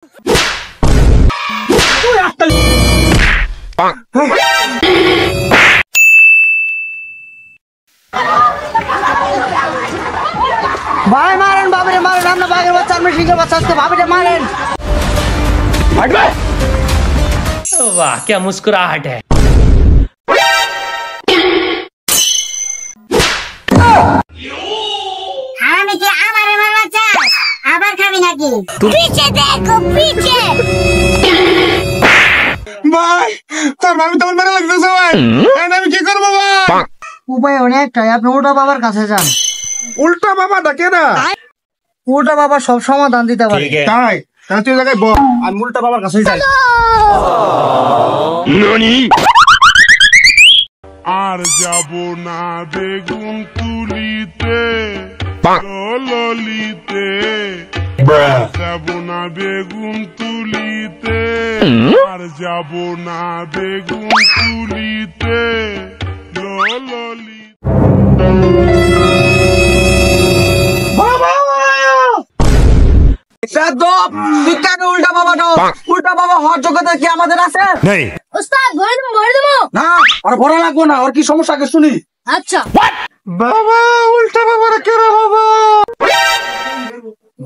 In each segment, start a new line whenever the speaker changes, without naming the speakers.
भाई मारें बाबे रे मारें हमने बागर बच्चा में सिंगल बच्चा से बाबे रे मारें।
हट बे। वाह क्या मुस्कुराहट है।
हमें क्या हमारे मार बच्चा आबर खाबी ना की पीछे देखो पीछे
ভাই তোর ভাবি তোমার মেরে লাগতেছে ভাই এখন আমি কি করবো ভাই
উপায় অনেকটাই আপনি উল্টা বাবার কাছে যান
উল্টা বাবা ডাকে না
উল্টা বাবা সব সমাধান দিতে পারে
তাই তাহলে তুই জায়গায় বল আমি উল্টা বাবার কাছেই যাই
ননি
আর যাব না বেগুন তুলিতে ললিতে যাব না বেগুন তুলিতে আর যাব না বেগুন তুলিতে ললিতে
উল্টা বাবা হওয়ার যোগ্যতা কি আমাদের আছে
উস্তাদ ভরে দেবো
না আর ভরা লাগবো না ওর কি সমস্যা আগে শুনি
আচ্ছা
বাবা উল্টা বাবার কেন বাবা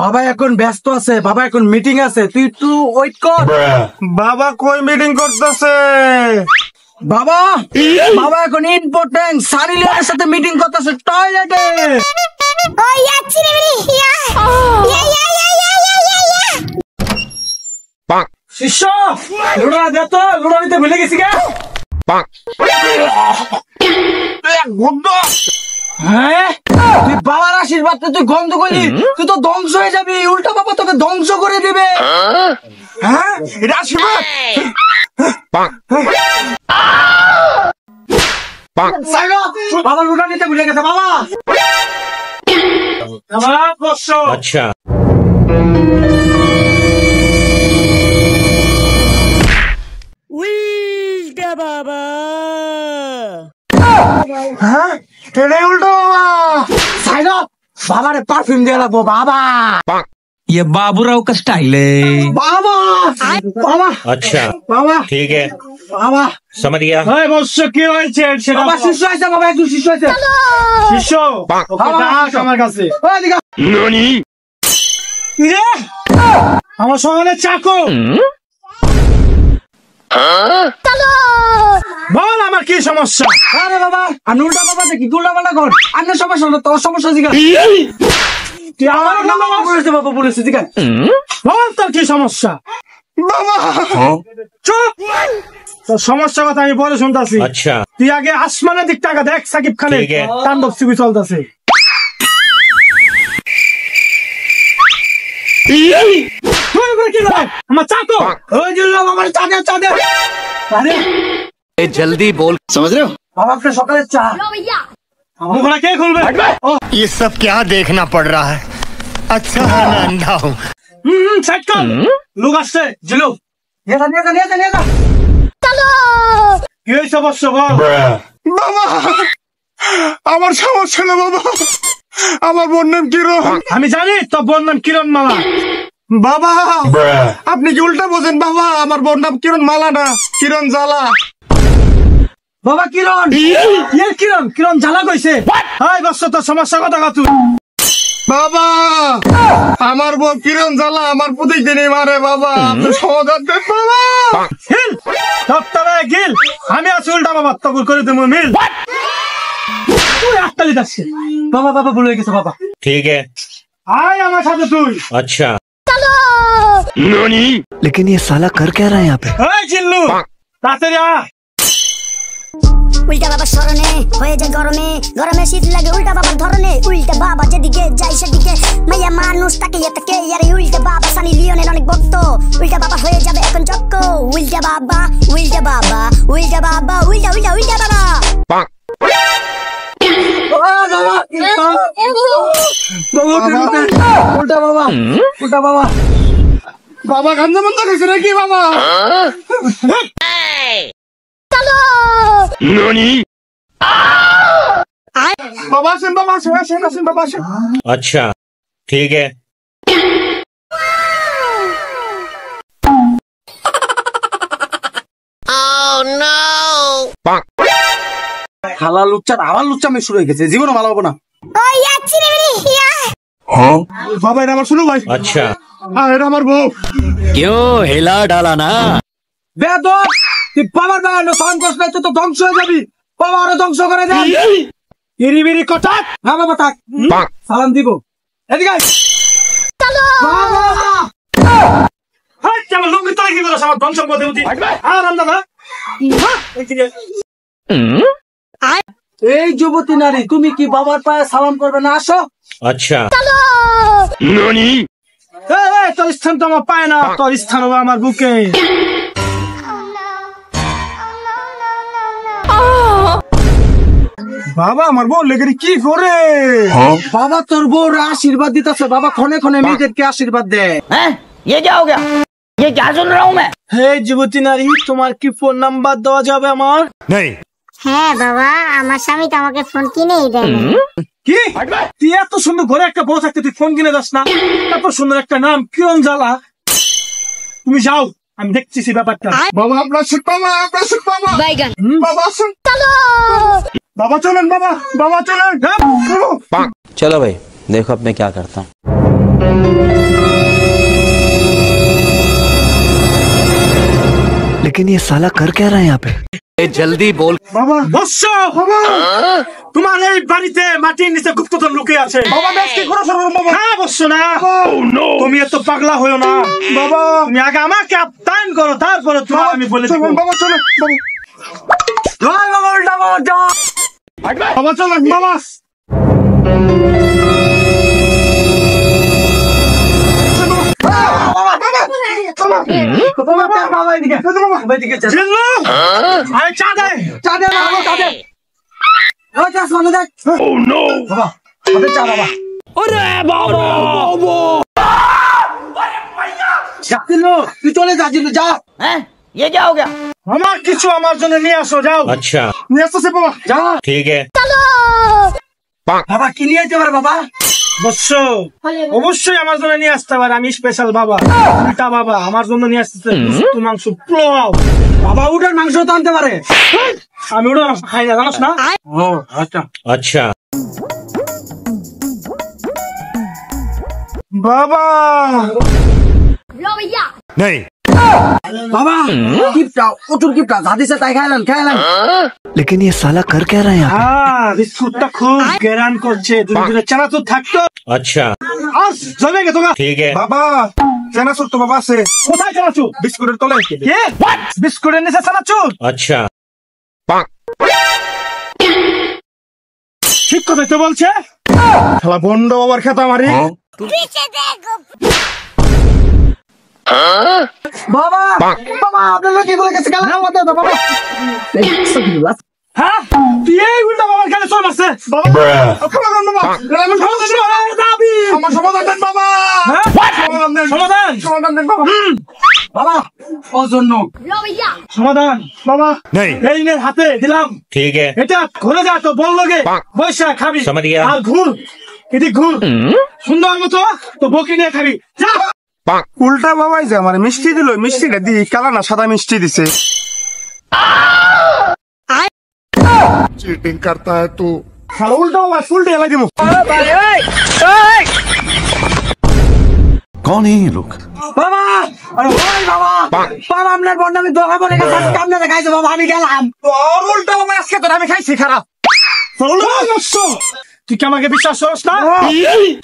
বাবা এখন ব্যস্ত আছে বাবা এখন মিটিং আছে তুই একটু ওয়েট কর
বাবা কই মিটিং করতেছে
বাবা বাবা এখন ইম্পর্টেন্ট সানি লিওনের সাথে মিটিং করতেছে টয়লেটে
ও যাচ্ছি রে ইয়া
শিষ্য লুড়া দে তো লুড়া নিতে ভুলে গেছি কে গন্ধ হ্যাঁ তুই বাবার আশীর্বাদ তুই গন্ধ করলি তুই তো ধ্বংস হয়ে যাবি উল্টা বাবা তোকে ধ্বংস করে দিবে
হ্যাঁ এটা আশীর্বাদ
বাবা লুড়া নিতে ভুলে গেছে বাবা
अच्छा
হ্যাঁ এটাই উল্টো বাবা
साइडो बाबा ने परफ्यूम दिया लगभग बाबा
ये बाबूराव का स्टाइल है।
बाबा बाबा
अच्छा
बाबा
ठीक है
बाबा
समझ गया।
বৎস কি হয়েছে সেটা
बाबा शिष्य আছে बाबा একজন শিষ্য আছে
শিষ্য ওকে ডাক আমার কাছে
ওই দিকে
ননি
রে আমার সঙ্গে চাকো বল আমার কি সমস্যা
আরে বাবা আমি উল্টা বাবা দেখি গুল্লা বালা কর আপনার সমস্যা না তোর সমস্যা দিকে
তুই আমার নাম
বাবা বলেছে বাবা বলেছে দিকে
বল তোর কি সমস্যা বাবা চুপ তোর সমস্যা কথা আমি পরে শুনতাছি
अच्छा
তুই আগে আসমানের দিক টাকা দেখ সাকিব খানের
ঠিক আছে।
তাণ্ডব ছবি চলতেছে আমার চাকো
ওই জিল্লা বাবার চাঁদে চাঁদে আরে
जल्दी बोल समझ रहे हो।
বাবা আপনি সকালে চা
लो भैया
মুখটা কে খুলবে
ये सब क्या देखना पड़ रहा है अच्छा है मैं अंधा हूँ
সেট কর লোক আসছে জিলো
নিয়ে যা
কি হয়েছে অবশ্য বল বাবা আমার সমস্যা না বাবা আমার বোন নাম কিরণ আমি জানি তোর বোন নাম কিরণ মালা বাবা আপনি কি উল্টা বোঝেন বাবা আমার বোন নাম কিরণ মালা না কিরণ জ্বালা
বাবা কিরণ
কিরণ কিরণ জ্বালা কইছে হাই বস তোর সমস্যা কথা তুই বাবা আমার বউ কিরণ জ্বালা আমার প্রতি দিনই মারে বাবা আপনি সমাধান দেন বাবা হিল সপ্তাহে গিল আমি আছি উল্টা বাবা তবুর করে দেবো মিল তুই আটকালি যাচ্ছে
বাবা বাবা ভুলে গেছে বাবা
ठीक है
আয় আমার সাথে তুই
अच्छा
ননি
लेकिन ये साला कर क्या रहा है यहाँ पे।
এই চিল্লু তাড়াতাড়ি আয়
উল্টা বাবা স্মরণে হয়ে যায় গরমে গরমে শীত লাগে উল্টা বাবার ধরনে উল্টা বাবা যেদিকে যাই সেদিকে মাইয়া মানুষ তাকে তাকে আরে উল্টা বাবা সানি লিওনের অনেক ভক্ত উল্টা বাবা হয়ে যাবে এখন চক্ক উল্টা বাবা উল্টা বাবা উল্টা বাবা উল্টা উল্টা উল্টা বাবা
উল্টা বাবা উল্টা বাবা
বাবা গান্ধা বন্ধ গেছে নাকি বাবা
ননি
বাবা আসেন বাবা আসেন আসেন আসেন বাবা আসেন
अच्छा ठीक है
খালা লুচ্চা আমার লুচ্চামি শুরু হয়ে গেছে, জীবনে ভালো হবো না।
ওই যাচ্ছি রে বেরি ইয়া
বাবা এটা আমার শুনো ভাই।
अच्छा
এটা আমার বউ।
क्यों हिला डाला ना।
বেদব, তুই বাবার বাগান সালাম করছ না, তুই তো ধ্বংস হয়ে যাবি। বাবা আরো ধ্বংস করে দেন।
ইরি বিরি কথা।
হ্যাঁ বাবা থাক, সালাম দিব। এদিকে আয়। বাবা
হাই কেমন লোক তো কি বলছ আমার ধ্বংস করে দেবি। আর রামদাদা
এই যুবতী নারী, তুমি কি বাবার পায়ে সালাম করবে না? আসো।
अच्छा
তোর স্থান তো আমার পায় না, তোর স্থান হবে আমার বুকে। বাবা আমার বউ লেগে কি করে?
বাবা তোর বউর আশীর্বাদ দিতেছে। বাবা ক্ষণে ক্ষণে মেয়েদেরকে আশীর্বাদ দেয়।
হে যুবতী নারী, তোমার কি ফোন নাম্বার দেওয়া যাবে আমার?
नहीं।
হ্যাঁ বাবা, আমার স্বামী তো আমাকে ফোন কিনেই দেয় না।
কি তুই এত সুন্দর ঘরে একটা বউ থাকতে তুই ফোন কিনে যাস না? এত সুন্দর একটা নাম কিরণ জ্বালা। তুমি যাও, আমি দেখতেছি ব্যাপারটা। বাবা আপনার সুখ বাবা, আপনার সুখ বাবা। বাবা আসুন, বাবা চলেন, বাবা বাবা চলেন।
चलो भाई देखो अब मैं क्या करता हूँ।
लेकिन ये साला कर क्या रहा है यहाँ पे। जल्दी बोल।
বাবা বৎস, বাবা তোমার এই বাড়িতে মাটির নিচে গুপ্তধন লুকিয়ে আছে। বাবা ব্যস্তি করো সরো বাবা। হ্যাঁ বৎস না, তুমি এত পাগলা হয়েও না বাবা। তুমি আগে আমাকে আপ্যায়ন করো, তারপরে তোমার আমি বলে দেব। বাবা চলো,
জয় বাবা, উল্টা বাবা জয়।
বাবা চলো বাবা।
বাবা এদিকে, বাবা এদিকে চল।
জিল্লু আয় চা দে।
চা দে না, চা দে। ও চা সামনে দেখ। বাবা আমাদের চা বাবা। জিল্লু তুই চলে যা, জিল্লু যা।
আমার কিছু আমার জন্য নিয়ে আসো, যাও।
अच्छा
নিয়ে আসতেছে বাবা।
যা
ठीक है
বাবা, কি নিয়ে যেতে পারে বাবা?
বৎস অবশ্যই আমার জন্য নিয়ে আসতে পারে, আমি স্পেশাল বাবা। উল্টা বাবা আমার জন্য নিয়ে আসতেছে গুস্ত মাংস পোলাও।
বাবা উঠার মাংস তো আনতে পারে।
আমি ওটা খাই না, জানাস না?
ও আচ্ছা।
अच्छा
বাবা
नहीं।
বাবা কিপটা, প্রচুর কিপটা, দাদিসে তাই খাইলেন খাইলেন।
लेकिन ये साला कर क्या रहा है यहाँ पे।
হ্যাঁ বিস্কুটটা খুব গেরান করছে। দুদিন চানাচুর থাকতো।
अच्छा
আস যাবে গে তোমরা।
ठीक है
বাবা চানাচুর তো বাবা আছে। কোথায় চানাচুর? বিস্কুটের তলায়। কি বিস্কুটের নিচে চানাচুর?
अच्छा
ঠিক কথাই তো বলছে। শালা বন্ড বাবার খেতা মারি।
বাবা বাবা আপনার কি বলে গেছে গেল আমাদের বাবা।
হ্যাঁ তুই এই উল্টা বাবার কাছে চল মারছে। বাবা ক্ষমা করুন বাবা, আমি ক্ষমা করছি বাবা। দাবি আমার সমাধান দেন বাবা। সমাধান দেন, সমাধান দেন বাবা।
বাবা ওর জন্য
সমাধান বাবা।
नहीं।
এই নে হাতে দিলাম।
ठीक है
এটা ঘুরে যা তো বল লগে বৈশা খাবি।
समझ गया।
আর ঘুর এদিক ঘুর, সুন্দর মতো তো বকি নিয়ে খাবি। যা। উল্টা বাবাই যে আমার মিষ্টি দিল, মিষ্টিটা দি কালা না সাদা মিষ্টি দিছে।
चीटिंग करता है तू।
শালা উল্টা বাবা ফুলটা এলাই দিমু।
कौन है ये लोग।
বাবা আরে ওই বাবা বাবা আপনার বন্ড আমি দোকা বলে গেছে, সামনে দেখাইছে বাবা, আমি গেলাম।
তোর উল্টা বাবা আজকে তোর আমি খাইছি খারাপ। তুই কি আমাকে বিশ্বাস করিস না?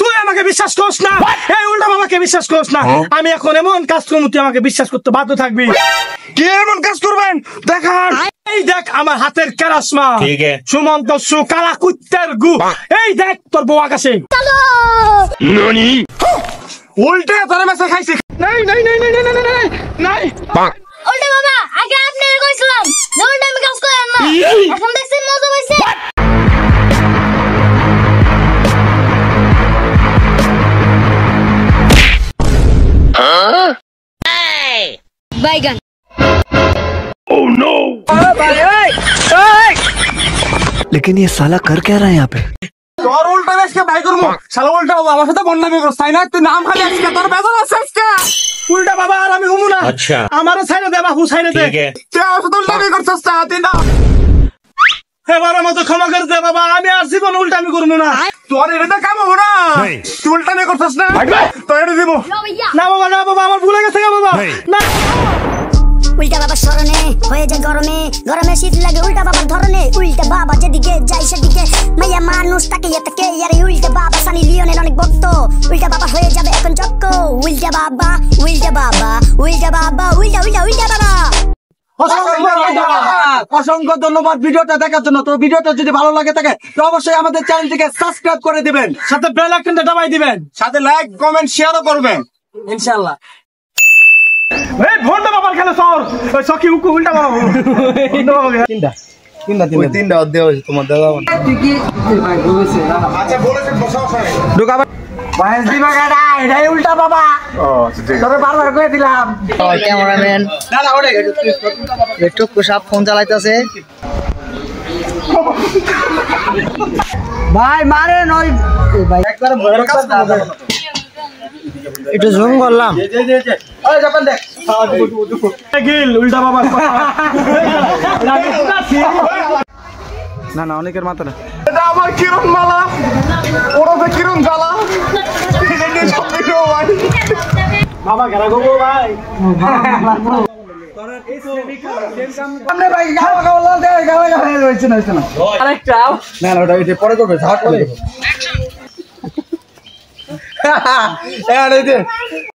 তুই আমাকে বিশ্বাস করিস না? এই উল্টা বাবাকে বিশ্বাস করিস না? আমি এখন এমন কাজ করবো তুই আমাকে বিশ্বাস করতে বাধ্য থাকবি। কি এমন কাজ করবেন দেখান। এই দেখ আমার হাতের কেরাসমা।
ठीक है
সুমন্ত সু কালা কুত্তের গু। এই দেখ তোর বউ আকাশে। উল্টে তোর মেসে খাইছি। নাই নাই নাই নাই নাই নাই নাই নাই।
উল্টা বাবা, আগে আপনি কইছিলাম যে উল্টা আমি কাজ করেন না, এখন দেখছেন মজা হইছে। বাইগান
लेकिन ये साला कर क्या रहा है यहाँ पे।
তোর উল্টা আজকে ভাই করবো। শালা উল্টা বাবা আমার সাথে বন্যামি করছ তাই না? তুই নাম খালি আজকে তোর বেতন আছে আজকে। উল্টা বাবা আর আমি হুমু না।
अच्छा
আমারও ছাইরে দে বাবু ছাইরে দে
ठीक है
তুই আমার সাথে উল্টামি করছিস না তুই না এবারের মতো ক্ষমা করে দে বাবা আমি আর জীবন উল্টামি করবো না তোর এটা কাম হবো না তুই উল্টামি করছিস না তো এটা দিব না বাবা আমার ভুলে গেছে বাবা না
উল্টা বাবার স্মরণে হয়ে যায় গরমে গরমে শীত লাগে উল্টা বাবার ধরনে উল্টা বাবা যেদিকে যাই সেদিকে মাইয়া মানুষ তাকে এতকে আরে উল্টা বাবা সানি লিওনের অনেক ভক্ত উল্টা বাবা হয়ে যাবে এখন চক্ক উল্টা বাবা উল্টা বাবা উল্টা বাবা উল্টা উল্টা উল্টা বাবা
অসংখ্য ধন্যবাদ ভিডিওটা দেখার জন্য। তো ভিডিওটা যদি ভালো লাগে থাকে তো অবশ্যই আমাদের চ্যানেলটিকে সাবস্ক্রাইব করে দিবেন,
সাথে বেল আইকনটা দাবাই দিবেন, সাথে লাইক কমেন্ট শেয়ারও করবেন
ইনশাআল্লাহ।
এই ভোরটা বাবার খেলে সর ওই সকি উকু উল্টা বাবা তিনটা অধ্যায় হয়েছে তোমার দাদা
তুই কি ভাই বলেছে না
আচ্ছা বলেছেন বসাও স্যার
ঢোকাবা ভাই দিবা গাড়া এটাই উল্টা বাবা। তোরে বারবার কই দিলাম
ক্যামেরাম্যান
না না ওরে
একটু কুশাপ ফোন চালাইতেছে
ভাই মারে নয় ভাই একবার বড় কাজ না
একটু জুম করলাম
ওই যাবেন দেখ
গিল উল্টা বাবা
না না অনেকের মাথা না
এটা আমার কিরণ মালা ওরা তো কিরণ জ্বালা বাবা ঘেরা গো ভাই
সামনে ভাই গাওয়া গাওয়া লাল দে গাওয়া গাওয়া হইছে না আরেকটা না না ওটা পরে করবে ঝাট করে দেব